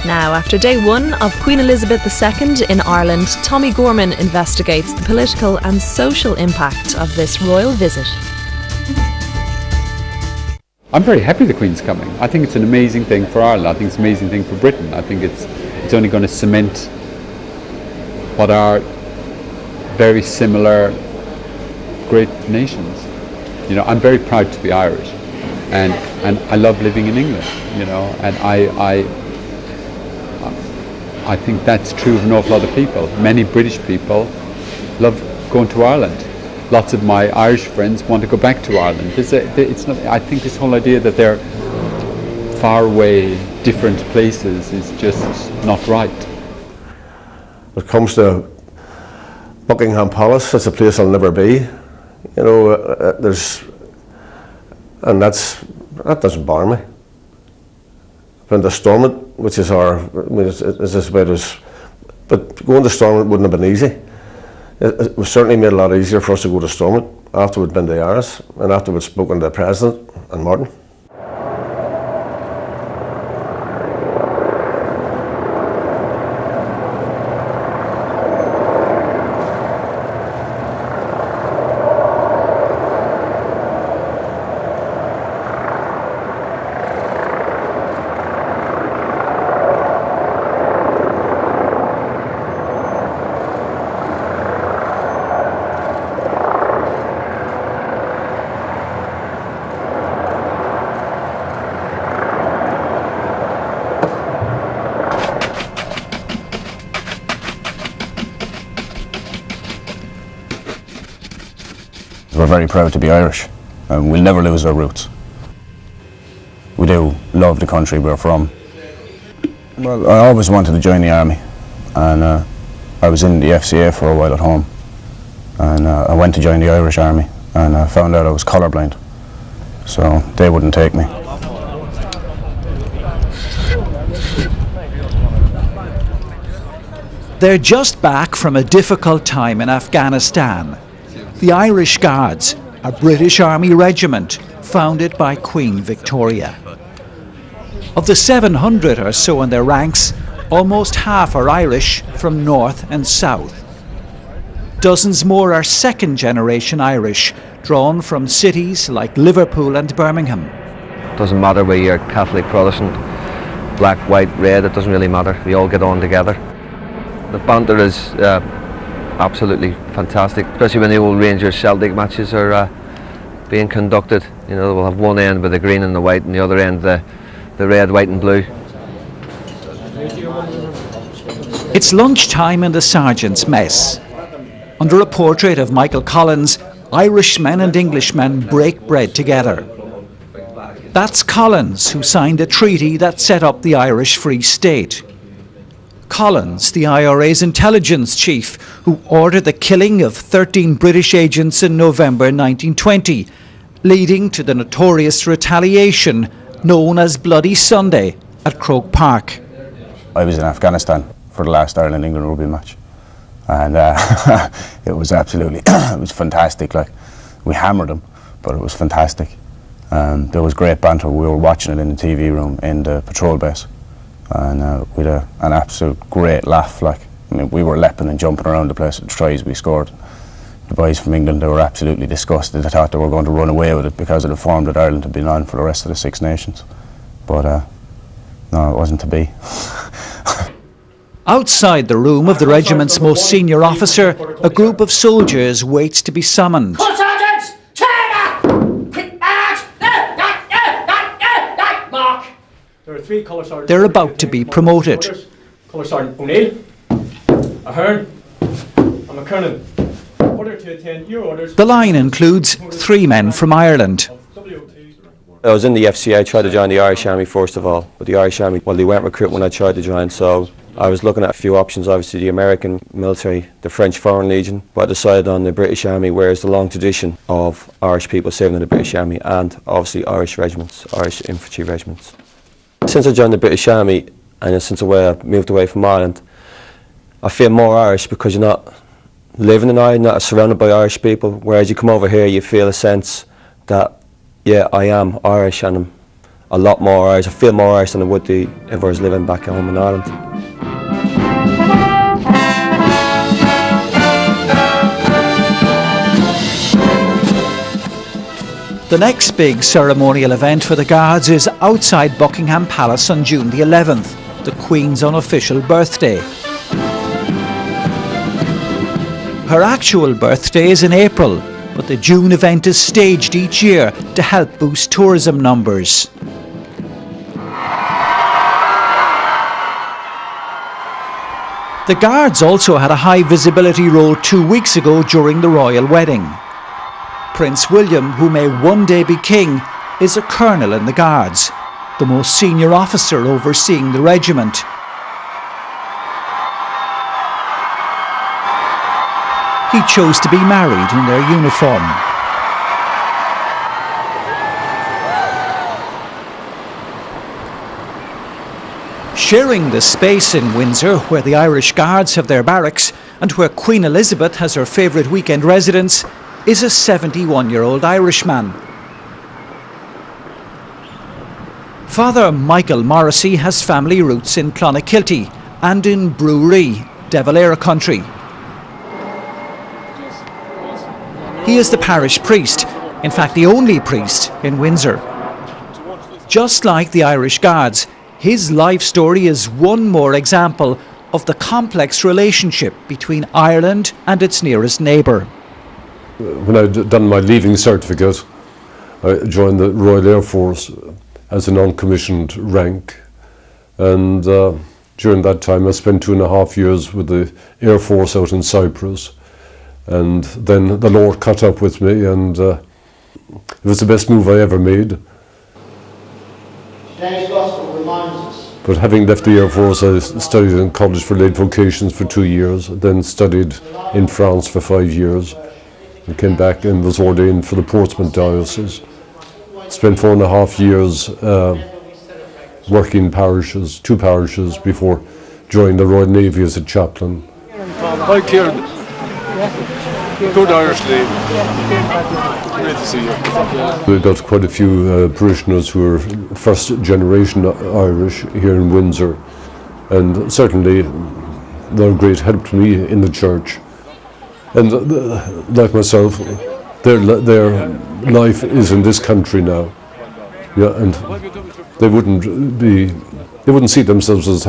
Now, after day one of Queen Elizabeth II in Ireland, Tommy Gorman investigates the political and social impact of this royal visit. I'm very happy the Queen's coming. I think it's an amazing thing for Ireland. I think it's an amazing thing for Britain. I think it's only going to cement what are very similar great nations. You know, I'm very proud to be Irish, and I love living in England. You know, and I think that's true of an awful lot of people. Many British people love going to Ireland. Lots of my Irish friends want to go back to Ireland. It's not. I think this whole idea that they're far away, different places is just not right. When it comes to Buckingham Palace, it's a place I'll never be. You know, that doesn't bother me. When to Stormont, which is is about as, but going to Stormont wouldn't have been easy. It was certainly made a lot easier for us to go to Stormont after we'd been to Aris and after we'd spoken to the President and Martin. We're very proud to be Irish, and we'll never lose our roots. We do love the country we're from. Well, I always wanted to join the army, and I was in the FCA for a while at home, and I went to join the Irish Army, and I found out I was colourblind, so they wouldn't take me. They're just back from a difficult time in Afghanistan. The Irish Guards, a British Army regiment founded by Queen Victoria. Of the 700 or so in their ranks, almost half are Irish from north and south. Dozens more are second-generation Irish, drawn from cities like Liverpool and Birmingham. Doesn't matter whether you're Catholic, Protestant, black, white, red, it doesn't really matter. We all get on together. The banter is absolutely fantastic, especially when the old Rangers Celtic matches are being conducted. You know, we'll have one end with the green and the white and the other end the red, white and blue. It's lunchtime in the sergeant's mess. Under a portrait of Michael Collins, Irishmen and Englishmen break bread together. That's Collins, who signed a treaty that set up the Irish Free State. Collins, the IRA's intelligence chief, who ordered the killing of 13 British agents in November 1920, leading to the notorious retaliation known as Bloody Sunday at Croke Park. I was in Afghanistan for the last Ireland-England rugby match, and it was absolutely, it was fantastic. Like, we hammered them, but it was fantastic. There was great banter. We were watching it in the TV room in the patrol base. And we had an absolute great laugh. Like, I mean, we were leaping and jumping around the place at the tries we scored. The boys from England, they were absolutely disgusted. They thought they were going to run away with it because of the form that Ireland had been on for the rest of the Six Nations. But no, it wasn't to be. Outside the room of the regiment's most senior officer, a group of soldiers waits to be summoned. Sergeants! Turn! Quick march! Mark! There are 3 colour sergeants. They're about to be promoted. Colour Sergeant O'Neill, Ahern, and McKernan. Order to attend your orders. The line includes 3 men from Ireland. I was in the FCA. I tried to join the Irish Army first of all, but the Irish Army, well, they weren't recruiting when I tried to join, so I was looking at a few options, obviously the American military, the French Foreign Legion, but I decided on the British Army, where there's the long tradition of Irish people serving in the British Army, and obviously Irish regiments, Irish infantry regiments. Since I joined the British Army, and since I moved away from Ireland, I feel more Irish because you're not living in Ireland, not surrounded by Irish people, whereas you come over here, you feel a sense that, yeah, I am Irish, and a lot more Irish. I feel more Irish than I would do if I was living back home in Ireland. The next big ceremonial event for the Guards is outside Buckingham Palace on June the 11th, the Queen's unofficial birthday. Her actual birthday is in April, but the June event is staged each year to help boost tourism numbers. The Guards also had a high visibility role 2 weeks ago during the royal wedding. Prince William, who may one day be king, is a colonel in the Guards, the most senior officer overseeing the regiment. He chose to be married in their uniform. Sharing the space in Windsor, where the Irish Guards have their barracks and where Queen Elizabeth has her favourite weekend residence, is a 71-year-old Irishman. Father Michael Morrissey has family roots in Clonakilty and in Brewery, Devil country. He is the parish priest, in fact the only priest in Windsor. Just like the Irish Guards, his life story is one more example of the complex relationship between Ireland and its nearest neighbour. When I'd done my leaving certificate, I joined the Royal Air Force as a non-commissioned rank, and during that time I spent 2.5 years with the Air Force out in Cyprus, and then the Lord caught up with me, and it was the best move I ever made. Today's gospel reminds us. But having left the Air Force, I studied in college for late vocations for 2 years, then studied in France for 5 years, and came back and was ordained for the Portsmouth Diocese. Spent 4.5 years working in parishes, 2 parishes, before joining the Royal Navy as a chaplain. Hi, Kieran. Good Irish lady. Great to see you. We've got quite a few parishioners who are first generation Irish here in Windsor, and certainly they're a great help to me in the church. And like myself, their life is in this country now. Yeah, and they wouldn't see themselves as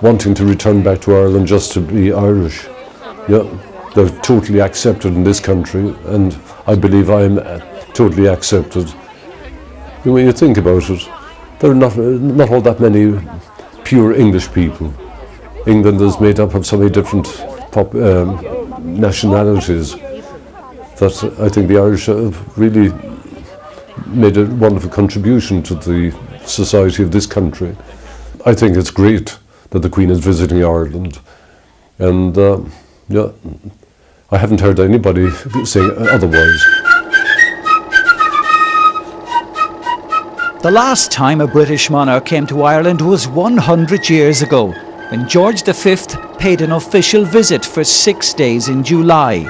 wanting to return back to Ireland just to be Irish. Yeah, they're totally accepted in this country, and I believe I am totally accepted. When you think about it, there are not all that many pure English people. England is made up of so many different nationalities that I think the Irish have really made a wonderful contribution to the society of this country. I think it's great that the Queen is visiting Ireland, and yeah, I haven't heard anybody saying otherwise. The last time a British monarch came to Ireland was 100 years ago, when George V paid an official visit for 6 days in July.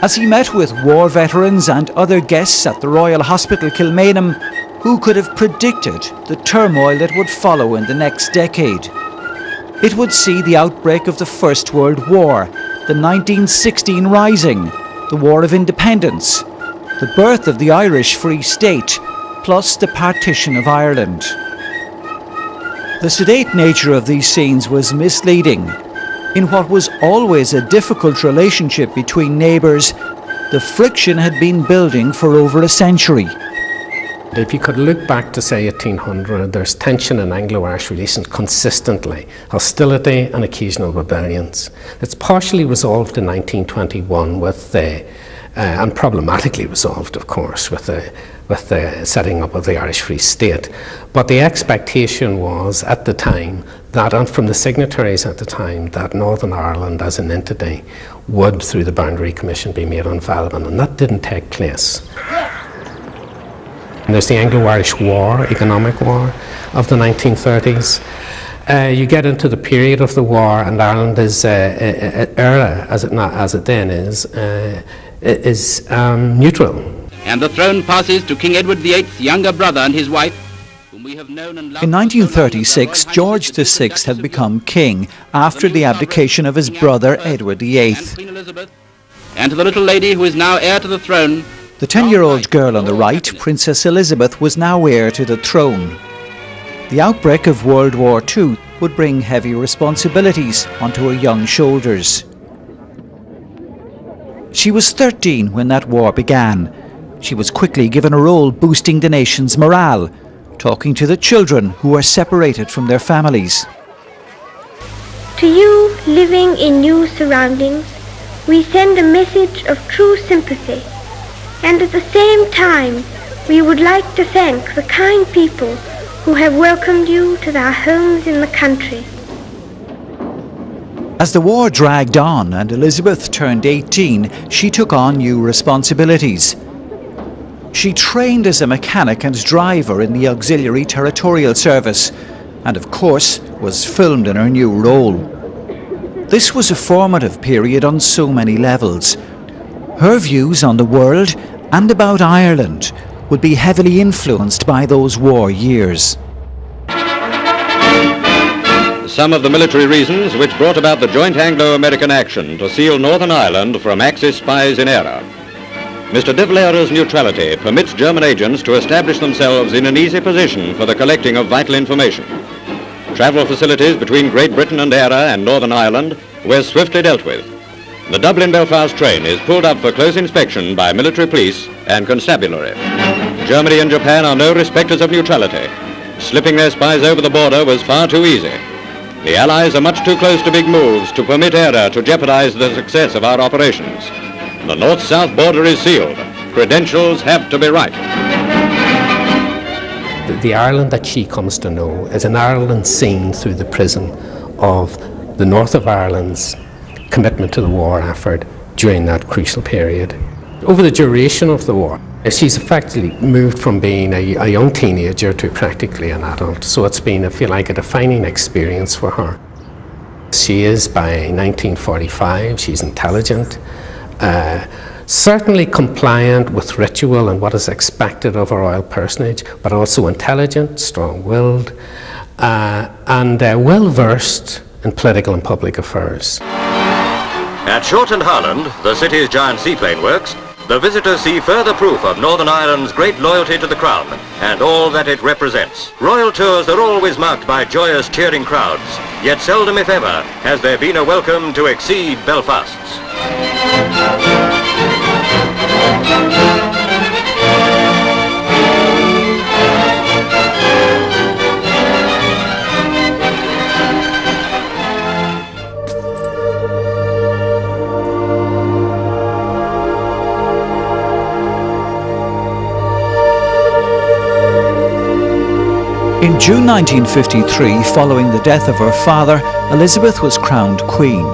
As he met with war veterans and other guests at the Royal Hospital Kilmainham, who could have predicted the turmoil that would follow in the next decade? It would see the outbreak of the First World War, the 1916 Rising, the War of Independence, the birth of the Irish Free State, plus the partition of Ireland. The sedate nature of these scenes was misleading. In what was always a difficult relationship between neighbours, the friction had been building for over a century. If you could look back to, say, 1800, there's tension in Anglo-Irish relations consistently, hostility and occasional rebellions. It's partially resolved in 1921 with and problematically resolved, of course, with the setting up of the Irish Free State. But the expectation was at the time that, and from the signatories at the time, that Northern Ireland as an entity would, through the Boundary Commission, be made inviolable, and that didn't take place. And there's the Anglo-Irish War, economic war of the 1930s. You get into the period of the war, and Ireland is era, as it then is neutral. And the throne passes to King Edward VIII's younger brother and his wife, In 1936, George VI had become king after the abdication of his brother Edward VIII. And to the little lady who is now heir to the throne. The 10-year-old girl on the right, Princess Elizabeth, was now heir to the throne. The outbreak of World War II would bring heavy responsibilities onto her young shoulders. She was 13 when that war began. She was quickly given a role boosting the nation's morale, talking to the children who were separated from their families. To you living in new surroundings, we send a message of true sympathy, and at the same time we would like to thank the kind people who have welcomed you to their homes in the country. As the war dragged on and Elizabeth turned 18, she took on new responsibilities. She trained as a mechanic and driver in the Auxiliary Territorial Service, and of course was filmed in her new role. This was a formative period on so many levels. Her views on the world and about Ireland would be heavily influenced by those war years. Some of the military reasons which brought about the joint Anglo-American action to seal Northern Ireland from Axis spies in error. Mr. de Valera's neutrality permits German agents to establish themselves in an easy position for the collecting of vital information. Travel facilities between Great Britain and Eire and Northern Ireland were swiftly dealt with. The Dublin-Belfast train is pulled up for close inspection by military police and constabulary. Germany and Japan are no respecters of neutrality. Slipping their spies over the border was far too easy. The Allies are much too close to big moves to permit Eire to jeopardize the success of our operations. The north-south border is sealed. Credentials have to be right. The Ireland that she comes to know is an Ireland seen through the prism of the north of Ireland's commitment to the war effort during that crucial period. Over the duration of the war, she's effectively moved from being a young teenager to practically an adult. So it's been, I feel like, a defining experience for her. She is, by 1945, she's intelligent, certainly compliant with ritual and what is expected of a royal personage, but also intelligent, strong-willed, and well-versed in political and public affairs. At Shortland Harland, the city's giant seaplane works, the visitors see further proof of Northern Ireland's great loyalty to the Crown and all that it represents. Royal tours are always marked by joyous, cheering crowds, yet seldom, if ever, has there been a welcome to exceed Belfast's. In June 1953, following the death of her father, Elizabeth was crowned Queen.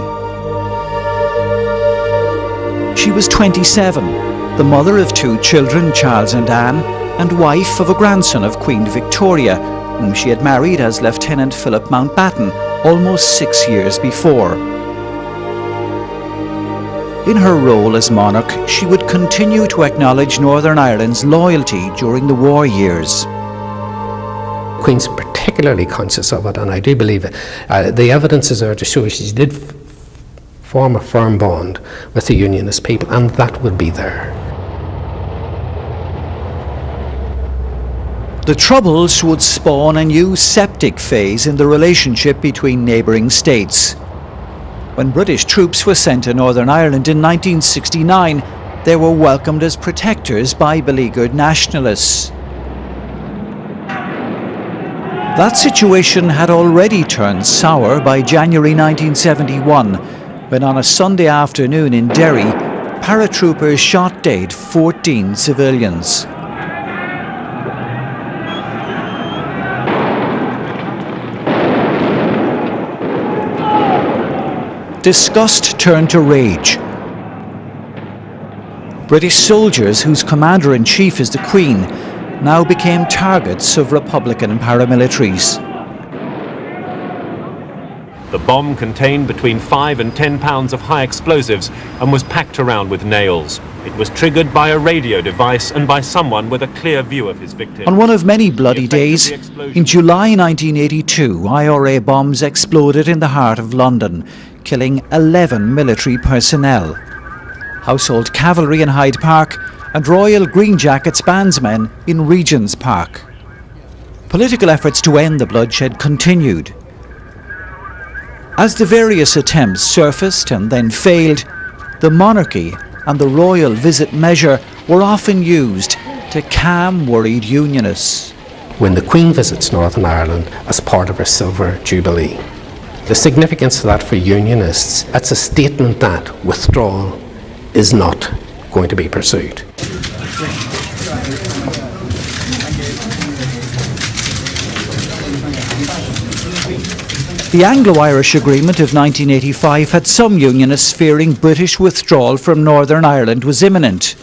She was 27, the mother of 2 children, Charles and Anne, and wife of a grandson of Queen Victoria, whom she had married as Lieutenant Philip Mountbatten almost 6 years before. In her role as monarch, she would continue to acknowledge Northern Ireland's loyalty during the war years. Queen's particularly conscious of it, and I do believe it. The evidence is there to show she did form a firm bond with the Unionist people, and that would be there. The Troubles would spawn a new septic phase in the relationship between neighbouring states. When British troops were sent to Northern Ireland in 1969, they were welcomed as protectors by beleaguered nationalists. That situation had already turned sour by January 1971, when on a Sunday afternoon in Derry, paratroopers shot dead 14 civilians. Disgust turned to rage. British soldiers, whose commander-in-chief is the Queen, now became targets of Republican paramilitaries. The bomb contained between 5 and 10 pounds of high explosives and was packed around with nails. It was triggered by a radio device and by someone with a clear view of his victim. On one of many bloody days, in July 1982, IRA bombs exploded in the heart of London, killing 11 military personnel. Household Cavalry in Hyde Park and Royal Green Jackets bandsmen in Regent's Park. Political efforts to end the bloodshed continued. As the various attempts surfaced and then failed, the monarchy and the royal visit measure were often used to calm worried unionists. When the Queen visits Northern Ireland as part of her Silver Jubilee, the significance of that for unionists, that's a statement that withdrawal is not going to be pursued. The Anglo-Irish Agreement of 1985 had some unionists fearing British withdrawal from Northern Ireland was imminent.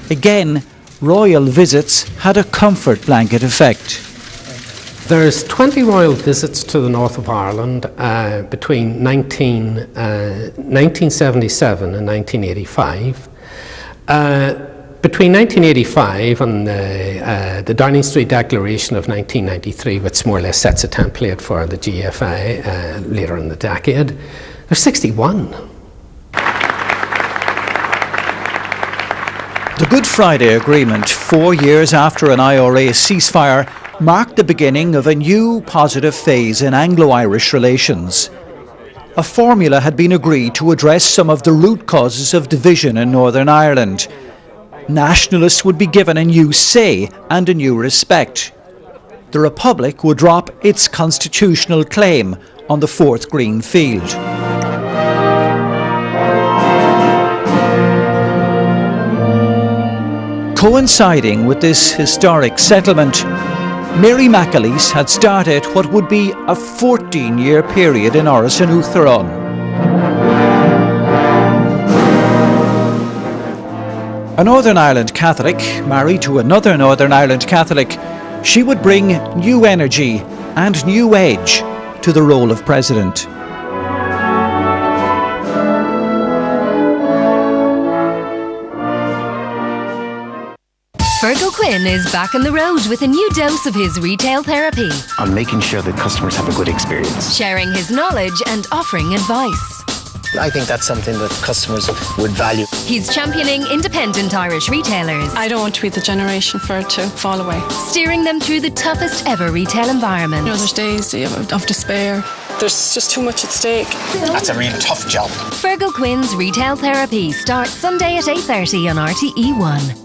Again, royal visits had a comfort blanket effect. There's 20 royal visits to the north of Ireland between 1977 and 1985. Between 1985 and the Downing Street Declaration of 1993, which more or less sets a template for the GFI later in the decade, there's 61. The Good Friday Agreement, 4 years after an IRA ceasefire, marked the beginning of a new positive phase in Anglo-Irish relations. A formula had been agreed to address some of the root causes of division in Northern Ireland. Nationalists would be given a new say and a new respect. The Republic would drop its constitutional claim on the Fourth Green Field. Coinciding with this historic settlement, Mary McAleese had started what would be a 14-year period in Áras an Uachtaráin. A Northern Ireland Catholic, married to another Northern Ireland Catholic, she would bring new energy and new edge to the role of president. Fergal Quinn is back on the road with a new dose of his retail therapy. I'm making sure that customers have a good experience. Sharing his knowledge and offering advice. I think that's something that customers would value. He's championing independent Irish retailers. I don't want to be the generation for it to fall away. Steering them through the toughest ever retail environment. You know, there's days of despair. There's just too much at stake. That's a real tough job. Fergal Quinn's Retail Therapy starts Sunday at 8:30 on RTE1.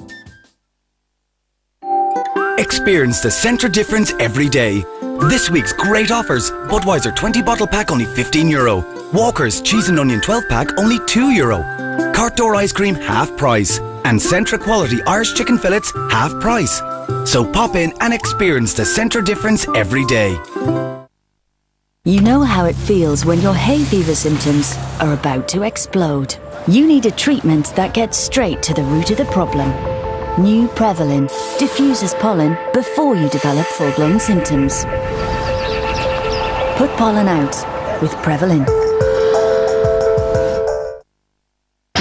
Experience the Centra difference every day. This week's great offers: Budweiser 20 bottle pack only €15. Walker's cheese and onion 12 pack only €2. Cart door ice cream half price. And Centra quality Irish chicken fillets half price. So pop in and experience the Centra difference every day. You know how it feels when your hay fever symptoms are about to explode. You need a treatment that gets straight to the root of the problem. New Prevalin diffuses pollen before you develop full-blown symptoms. Put pollen out with Prevalin.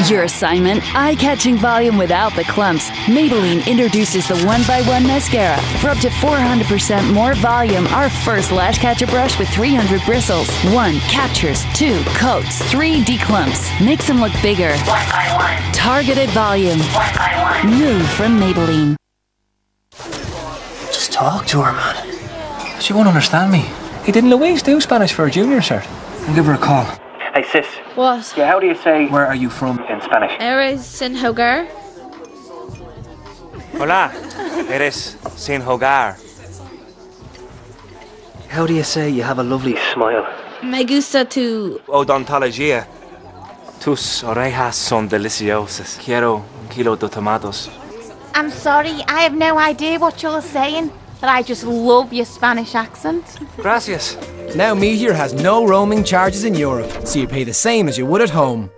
Your assignment? Eye-catching volume without the clumps. Maybelline introduces the 1x1 mascara. For up to 400% more volume, our first lash catcher brush with 300 bristles. 1 captures, 2 coats, 3 declumps. Makes them look bigger. 1x1. Targeted volume. 1x1. New from Maybelline. Just talk to her, man. She won't understand me. Hey, didn't Louise do Spanish for a junior cert? I'll give her a call. Hey, sis. What? Yeah, how do you say "where are you from" in Spanish? Eres sin hogar? Hola, eres sin hogar. How do you say "you have a lovely smile"? Me gusta tu... Odontología. Tus orejas son deliciosas. Quiero un kilo de tomatos. I'm sorry, I have no idea what you're saying, but I just love your Spanish accent. Gracias. Now Meteor has no roaming charges in Europe, so you pay the same as you would at home.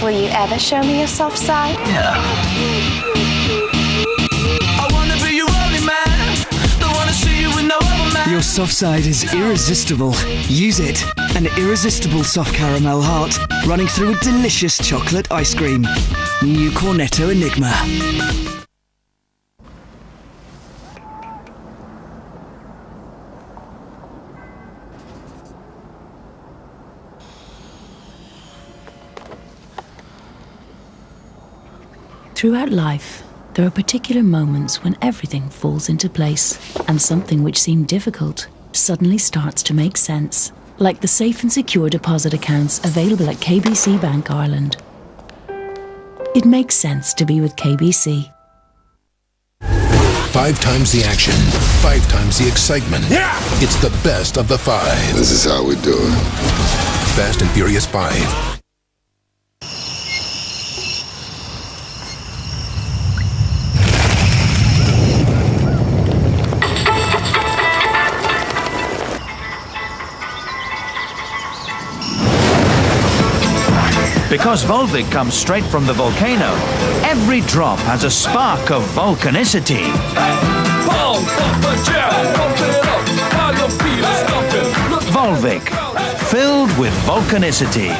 Will you ever show me your soft side? Yeah. I wanna be your only man. Don't wanna see you with no other man. your soft side is irresistible, use it. An irresistible soft caramel heart running through a delicious chocolate ice cream. New Cornetto Enigma. Throughout life, there are particular moments when everything falls into place and something which seemed difficult suddenly starts to make sense, like the safe and secure deposit accounts available at KBC Bank Ireland. It makes sense to be with KBC. 5 times the action, 5 times the excitement. Yeah! It's the best of the 5. This is how we do it. Fast and Furious 5. Because Volvic comes straight from the volcano, every drop has a spark of volcanicity. Volvic, filled with volcanicity.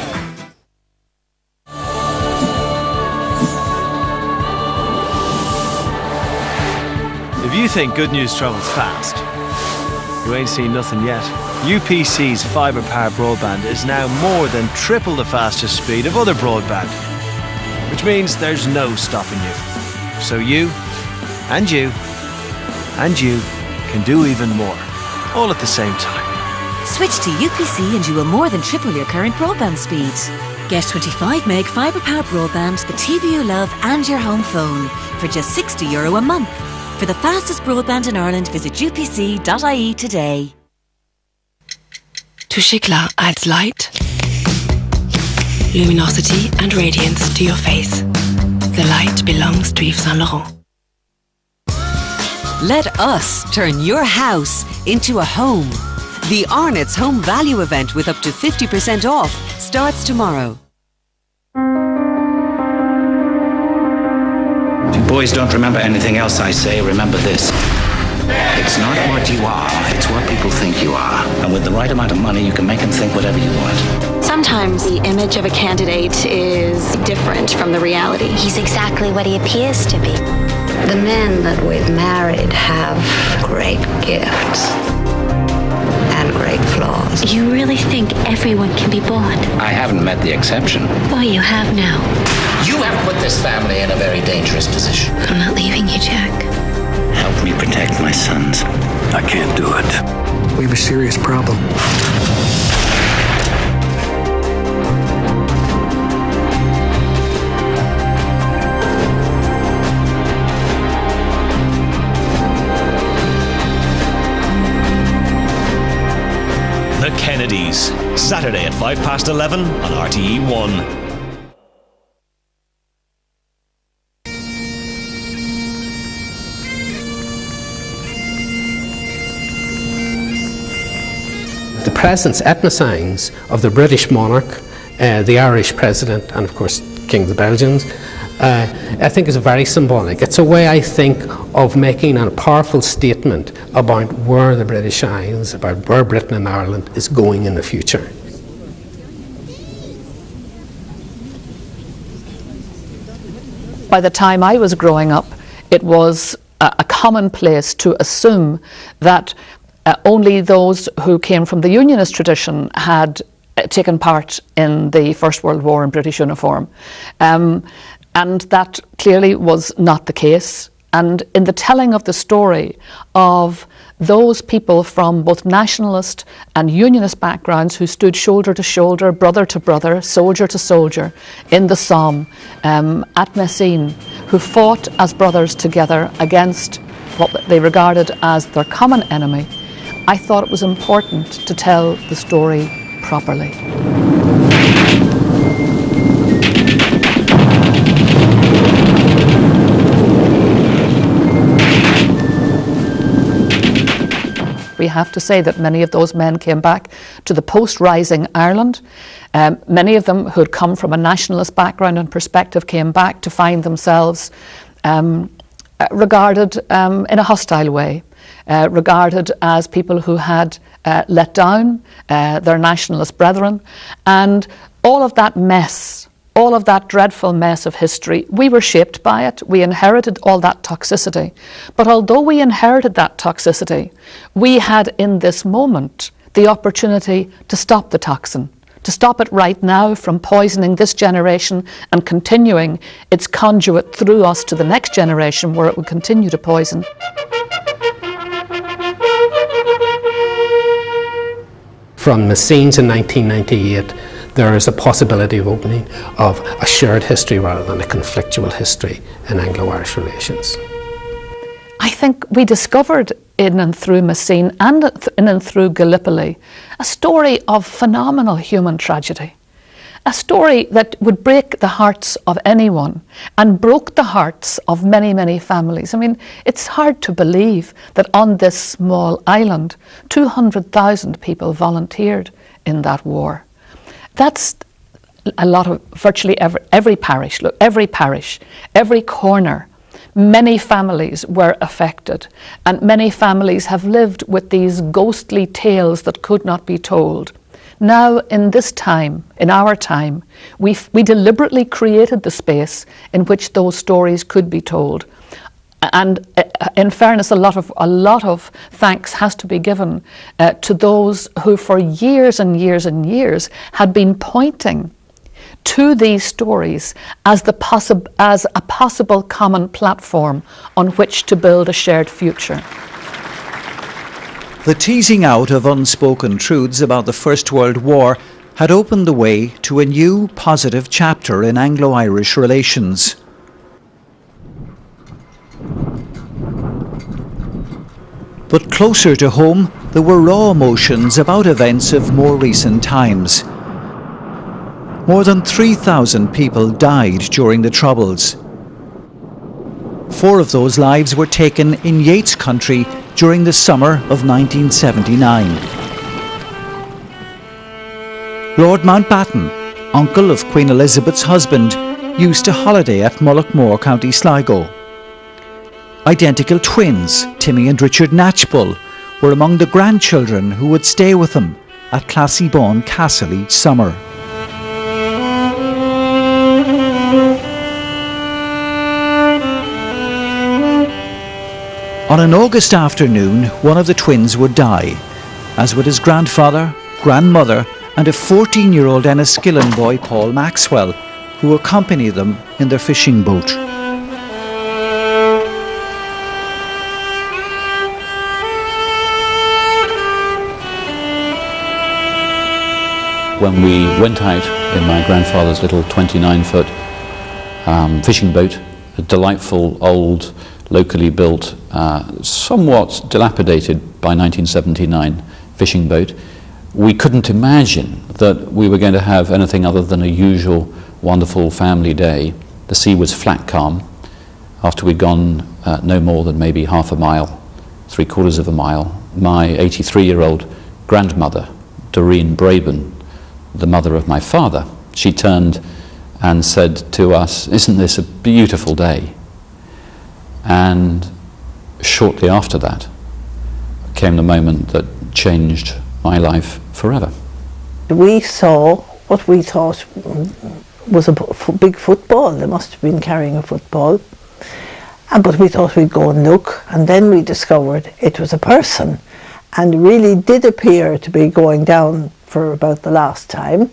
If you think good news travels fast, you ain't seen nothing yet. UPC's fibre-powered broadband is now more than triple the fastest speed of other broadband, which means there's no stopping you. So you, and you, and you can do even more, all at the same time. Switch to UPC and you will more than triple your current broadband speed. Get 25 meg fibre-powered broadband, the TV you love and your home phone for just €60 a month. For the fastest broadband in Ireland, visit upc.ie today. Touche Éclat adds light, luminosity and radiance to your face. The light belongs to Yves Saint Laurent. Let us turn your house into a home. The Arnott's Home Value Event with up to 50% off starts tomorrow. If you boys don't remember anything else I say, remember this. It's not what you are, it's what people think you are. And with the right amount of money, you can make them think whatever you want. Sometimes the image of a candidate is different from the reality. He's exactly what he appears to be. The men that we've married have great gifts and great flaws. You really think everyone can be bought? I haven't met the exception. Well, you have now. You have put this family in a very dangerous position. I'm not leaving you, Jack. Help me protect my sons. I can't do it. We have a serious problem. The Kennedys, Saturday at 11:05 on RTE1. The presence, ethnosigns of the British monarch, the Irish president, and of course King of the Belgians, I think is very symbolic. It's a way, I think, of making a powerful statement about where the British Isles, about where Britain and Ireland is going in the future. By the time I was growing up, it was a commonplace to assume that only those who came from the Unionist tradition had taken part in the First World War in British uniform. And that clearly was not the case. And in the telling of the story of those people from both nationalist and unionist backgrounds who stood shoulder to shoulder, brother to brother, soldier to soldier in the Somme at Messines, who fought as brothers together against what they regarded as their common enemy, I thought it was important to tell the story properly. We have to say that many of those men came back to the post-Rising Ireland. Many of them who had come from a nationalist background and perspective came back to find themselves regarded in a hostile way. regarded as people who had let down their nationalist brethren, and all of that mess, all of that dreadful mess of history, we were shaped by it. We inherited all that toxicity. But although we inherited that toxicity, we had in this moment the opportunity to stop the toxin, to stop it right now from poisoning this generation and continuing its conduit through us to the next generation, where it would continue to poison. From the scenes in 1998, there is a possibility of opening of a shared history rather than a conflictual history in Anglo-Irish relations. I think we discovered in and through Messine and in and through Gallipoli a story of phenomenal human tragedy. A story that would break the hearts of anyone and broke the hearts of many, many families. I mean, it's hard to believe that on this small island, 200,000 people volunteered in that war. That's a lot of virtually every parish, look, every parish, every corner. Many families were affected, and many families have lived with these ghostly tales that could not be told. Now, in this time, in our time, we deliberately created the space in which those stories could be told. And in fairness, a lot of thanks has to be given to those who for years and years and years had been pointing to these stories as a possible common platform on which to build a shared future. The teasing out of unspoken truths about the First World War had opened the way to a new positive chapter in Anglo-Irish relations. But closer to home, there were raw emotions about events of more recent times. More than 3,000 people died during the Troubles. 4 of those lives were taken in Yates country during the summer of 1979. Lord Mountbatten, uncle of Queen Elizabeth's husband, used to holiday at Mullaghmore, County Sligo. Identical twins, Timmy and Richard Natchbull, were among the grandchildren who would stay with them at Classybone Castle each summer. On an August afternoon, one of the twins would die, as would his grandfather, grandmother, and a 14-year-old Enniskillen boy, Paul Maxwell, who accompanied them in their fishing boat. When we went out in my grandfather's little 29-foot fishing boat, a delightful old, locally built, somewhat dilapidated by 1979 fishing boat, we couldn't imagine that we were going to have anything other than a usual wonderful family day. The sea was flat calm. After we'd gone no more than maybe half a mile, 3/4 of a mile, my 83-year-old grandmother, Doreen Braben, the mother of my father, she turned and said to us, "Isn't this a beautiful day?" And shortly after that came the moment that changed my life forever. We saw what we thought was a big football. They must have been carrying a football. But we thought we'd go and look, and then we discovered it was a person, and really did appear to be going down for about the last time.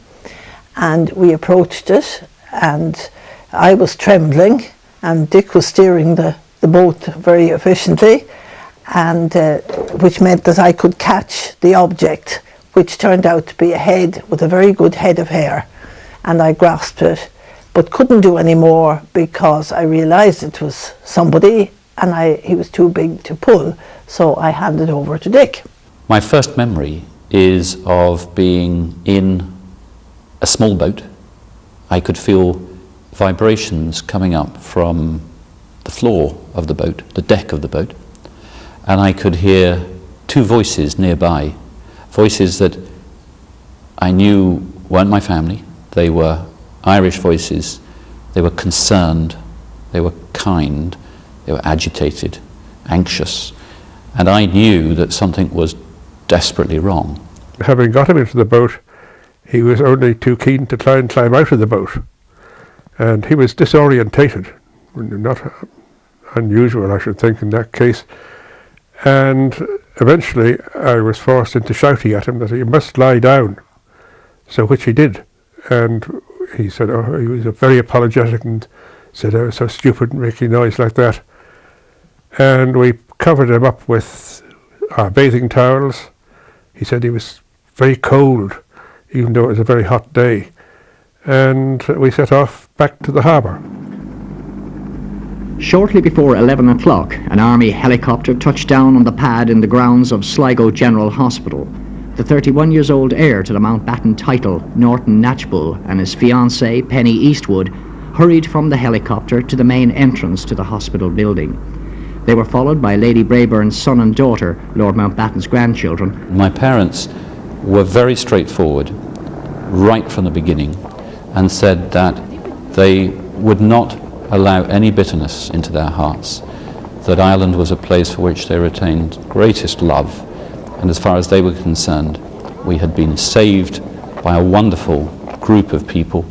And we approached it, and I was trembling, and Dick was steering the boat very efficiently, and which meant that I could catch the object, which turned out to be a head with a very good head of hair, and I grasped it, but couldn't do any more because I realised it was somebody, and he was too big to pull, so I handed over to Dick. My first memory is of being in a small boat. I could feel vibrations coming up from the floor of the boat, the deck of the boat, and I could hear 2 voices nearby, voices that I knew weren't my family. They were Irish voices. They were concerned, they were kind, they were agitated, anxious, And I knew that something was desperately wrong. Having got him into the boat, he was only too keen to try and climb out of the boat. And he was disorientated, not unusual, I should think, in that case. And eventually I was forced into shouting at him that he must lie down, so which he did. And he said, oh, he was very apologetic and said, I was so stupid making noise like that. And we covered him up with our bathing towels. He said he was very cold, even though it was a very hot day. And we set off back to the harbour. Shortly before 11 o'clock, an army helicopter touched down on the pad in the grounds of Sligo General Hospital. The 31-year-old heir to the Mountbatten title, Norton Knatchbull, and his fiancée, Penny Eastwood, hurried from the helicopter to the main entrance to the hospital building. They were followed by Lady Brayburn's son and daughter, Lord Mountbatten's grandchildren. My parents were very straightforward right from the beginning and said that they would not allow any bitterness into their hearts, that Ireland was a place for which they retained greatest love, and as far as they were concerned, we had been saved by a wonderful group of people,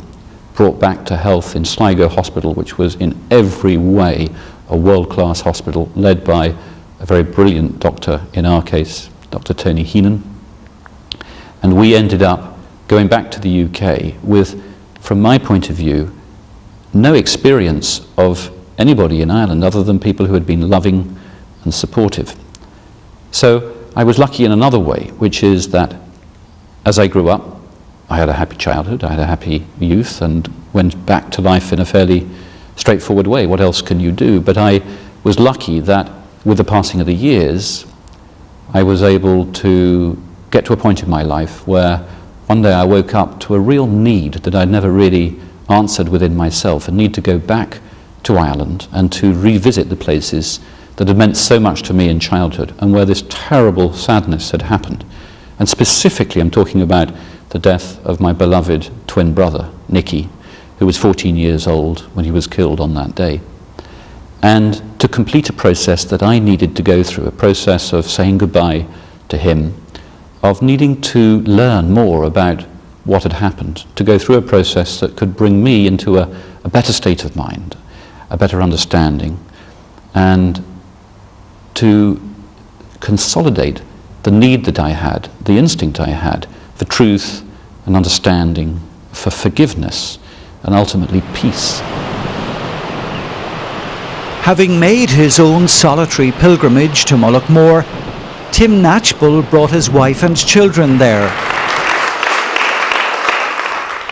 brought back to health in Sligo Hospital, which was in every way a world-class hospital led by a very brilliant doctor, in our case, Dr. Tony Heenan. And we ended up going back to the UK with, from my point of view, no experience of anybody in Ireland other than people who had been loving and supportive. So I was lucky in another way, which is that as I grew up, I had a happy childhood, I had a happy youth, and went back to life in a fairly straightforward way. What else can you do? But I was lucky that with the passing of the years, I was able to get to a point in my life where one day I woke up to a real need that I'd never really answered within myself, a need to go back to Ireland and to revisit the places that had meant so much to me in childhood and where this terrible sadness had happened. And specifically I'm talking about the death of my beloved twin brother, Nicky, who was 14 years old when he was killed on that day. And to complete a process that I needed to go through, a process of saying goodbye to him, of needing to learn more about what had happened, to go through a process that could bring me into a better state of mind, a better understanding, and to consolidate the need that I had, the instinct I had for truth and understanding, for forgiveness, and ultimately peace. Having made his own solitary pilgrimage to Mullaghmore, Tim Knatchbull brought his wife and children there.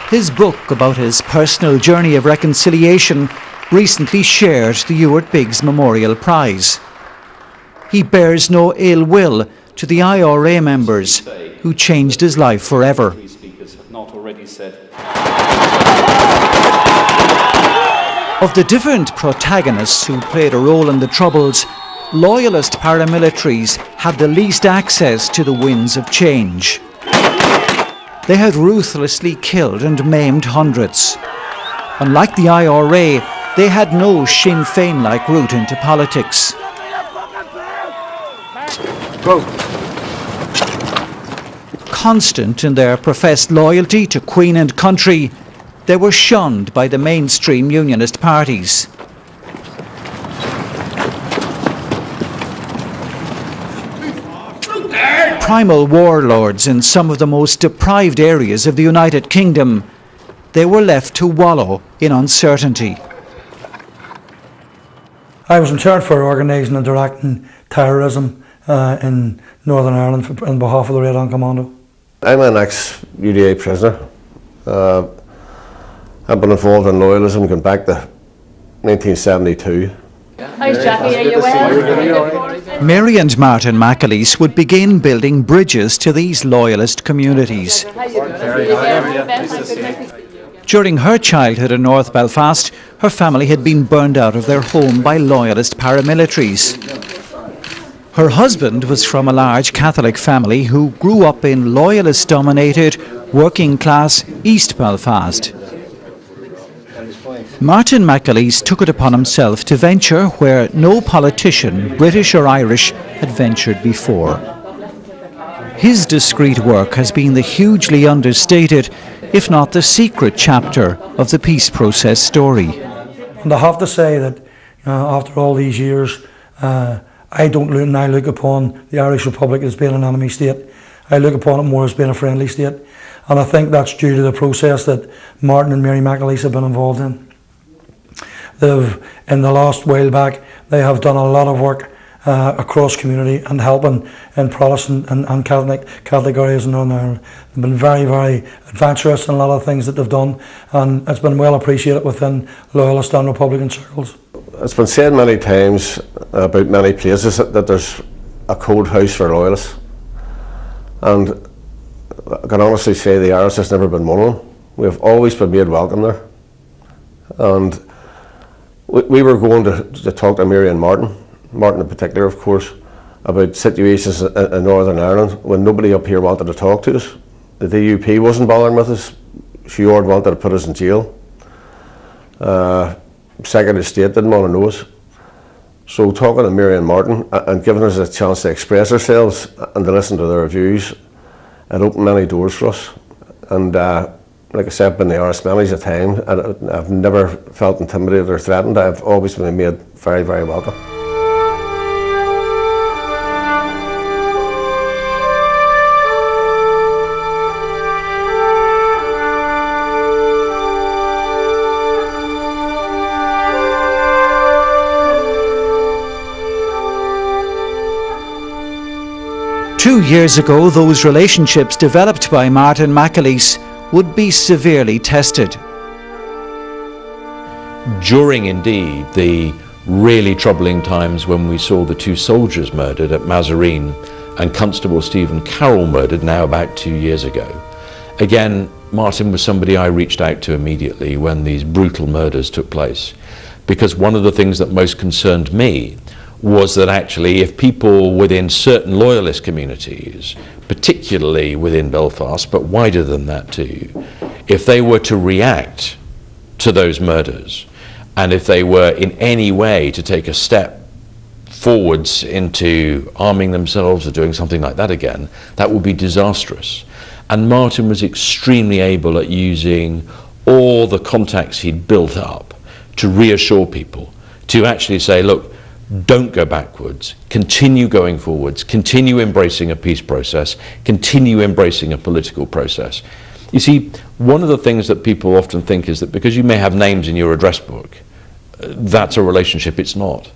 His book about his personal journey of reconciliation recently shared the Ewart Biggs Memorial Prize. He bears no ill will to the IRA members who changed his life forever. Of the different protagonists who played a role in the Troubles, loyalist paramilitaries had the least access to the winds of change. They had ruthlessly killed and maimed hundreds. Unlike the IRA, they had no Sinn Féin-like route into politics. Go. Constant in their professed loyalty to Queen and country, they were shunned by the mainstream unionist parties. Primal warlords in some of the most deprived areas of the United Kingdom, they were left to wallow in uncertainty. I was in charge for organising and directing terrorism in Northern Ireland on behalf of the Red Arm Commando. I'm an ex-UDA prisoner. I've been involved in loyalism going back to 1972. Hi Jackie, are you well? Mary and Martin McAleese would begin building bridges to these loyalist communities. During her childhood in North Belfast, her family had been burned out of their home by loyalist paramilitaries. Her husband was from a large Catholic family who grew up in loyalist-dominated, working-class East Belfast. Martin McAleese took it upon himself to venture where no politician, British or Irish, had ventured before. His discreet work has been the hugely understated, if not the secret chapter of the peace process story. And I have to say that after all these years, I don't now look upon the Irish Republic as being an enemy state. I look upon it more as being a friendly state. And I think that's due to the process that Martin and Mary McAleese have been involved in. In the last while back, they have done a lot of work across community and helping in Protestant and Catholic areas in Northern Ireland. They've been very, very adventurous in a lot of things that they've done, and it's been well appreciated within Loyalist and Republican circles. It's been said many times about many places that there's a cold house for Loyalists, and I can honestly say the Irish has never been one of them. We've always been made welcome there, and we were going to talk to Mary and Martin in particular, of course, about situations in Northern Ireland when nobody up here wanted to talk to us. The DUP wasn't bothering with us. Fjord wanted to put us in jail. Secretary of State didn't want to know us. So talking to Mary and Martin and giving us a chance to express ourselves and to listen to their views, it opened many doors for us. And like I said, I've been the Irish many a time, and I've never felt intimidated or threatened. I've always been made very, very welcome. Two years ago, those relationships developed by Martin McAleese would be severely tested. During, indeed, the really troubling times when we saw the two soldiers murdered at Mazarine and Constable Stephen Carroll murdered now about 2 years ago. Again, Martin was somebody I reached out to immediately when these brutal murders took place, because one of the things that most concerned me was that actually if people within certain loyalist communities, particularly within Belfast, but wider than that too, if they were to react to those murders, and if they were in any way to take a step forwards into arming themselves or doing something like that again, that would be disastrous. And Martin was extremely able at using all the contacts he'd built up to reassure people, to actually say, look, don't go backwards, continue going forwards, continue embracing a peace process, continue embracing a political process. You see, one of the things that people often think is that because you may have names in your address book, that's a relationship. It's not.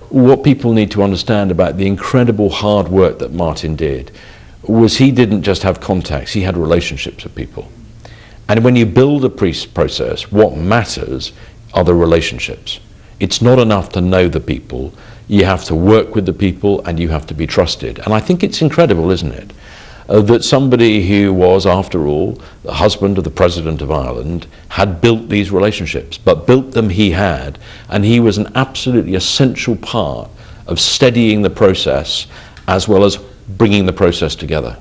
What people need to understand about the incredible hard work that Martin did was he didn't just have contacts, he had relationships with people. And when you build a peace process, what matters are the relationships. It's not enough to know the people, you have to work with the people and you have to be trusted. And I think it's incredible, isn't it, that somebody who was, after all, the husband of the President of Ireland had built these relationships, but built them he had, and he was an absolutely essential part of steadying the process as well as bringing the process together.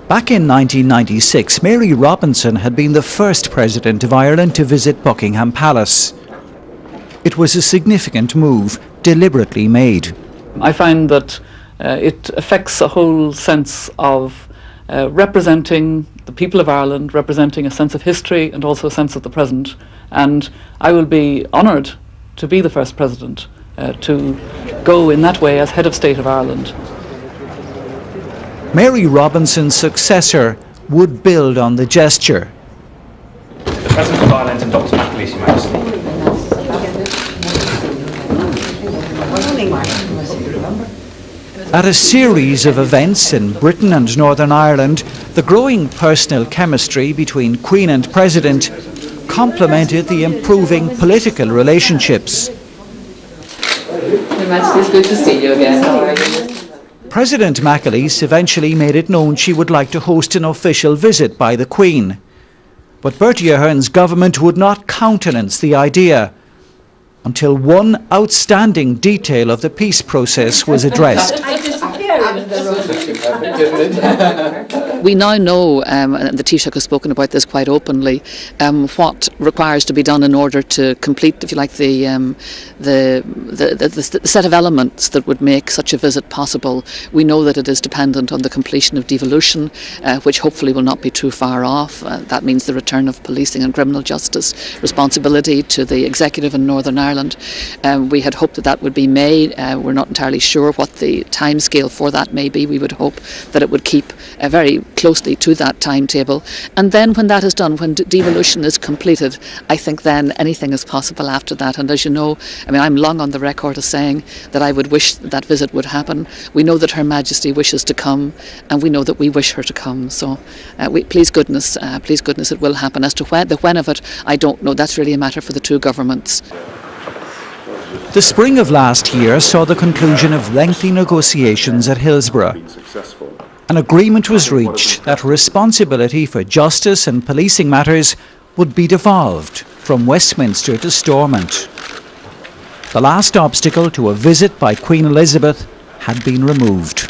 Back in 1996, Mary Robinson had been the first President of Ireland to visit Buckingham Palace. It was a significant move, deliberately made. I find that it affects a whole sense of representing the people of Ireland, representing a sense of history and also a sense of the present. And I will be honoured to be the first President to go in that way as Head of State of Ireland. Mary Robinson's successor would build on the gesture. The President of Ireland and Dr. McAleese, Your Majesty. At a series of events in Britain and Northern Ireland, the growing personal chemistry between Queen and President complemented the improving political relationships. Your Majesty, it's good to see you again. How are you? President McAleese eventually made it known she would like to host an official visit by the Queen. But Bertie Ahern's government would not countenance the idea until one outstanding detail of the peace process was addressed. We now know, and the Taoiseach has spoken about this quite openly, what requires to be done in order to complete, if you like, the set of elements that would make such a visit possible. We know that it is dependent on the completion of devolution, which hopefully will not be too far off. That means the return of policing and criminal justice responsibility to the executive in Northern Ireland. We had hoped that would be made. We're not entirely sure what the timescale for that may be. We would hope that it would keep very closely to that timetable. And then when that is done, when devolution is completed, I think then anything is possible after that. And as you know, I mean, I'm long on the record as saying that I would wish that visit would happen. We know that Her Majesty wishes to come, and we know that we wish her to come. So please goodness it will happen. As to the when of it, I don't know. That's really a matter for the two governments. The spring of last year saw the conclusion of lengthy negotiations at Hillsborough. An agreement was reached that responsibility for justice and policing matters would be devolved from Westminster to Stormont. The last obstacle to a visit by Queen Elizabeth had been removed.